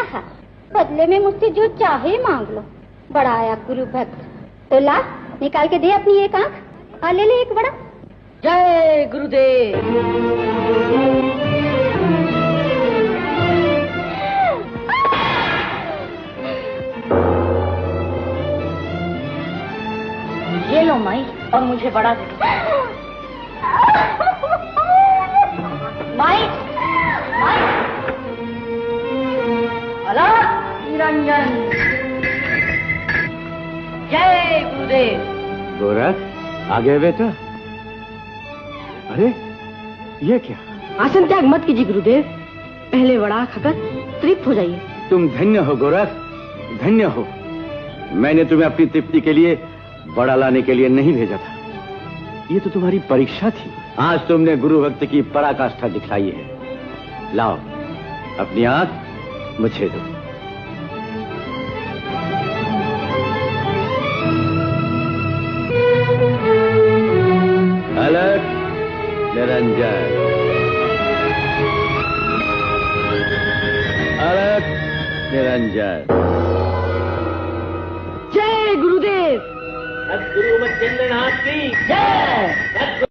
आहा, बदले में मुझसे जो चाहे मांग लो। बड़ा आया गुरु भक्त। तो ला, निकाल के दे अपनी एक आंख और ले ले एक बड़ा। जय गुरुदेव। ये लो माई, और मुझे बड़ा दे। माई, माई, अलग निरंजन। जय गुरुदेव। गोरख, आ गए बेटा? अरे ये क्या? आसन त्याग मत कीजिए गुरुदेव, पहले वड़ा खाकर तृप्त हो जाइए। तुम धन्य हो गोरख, धन्य हो। मैंने तुम्हें अपनी तृप्ति के लिए बड़ा लाने के लिए नहीं भेजा था, ये तो तुम्हारी परीक्षा थी। आज तुमने गुरु भक्त की पराकाष्ठा दिखलाई है। लाओ अपनी आंख मुझे दो। अलग निरंजन, अलग निरंजन। जय गुरुदेव। सद्गुरु मच्छिंद्रनाथ की जय।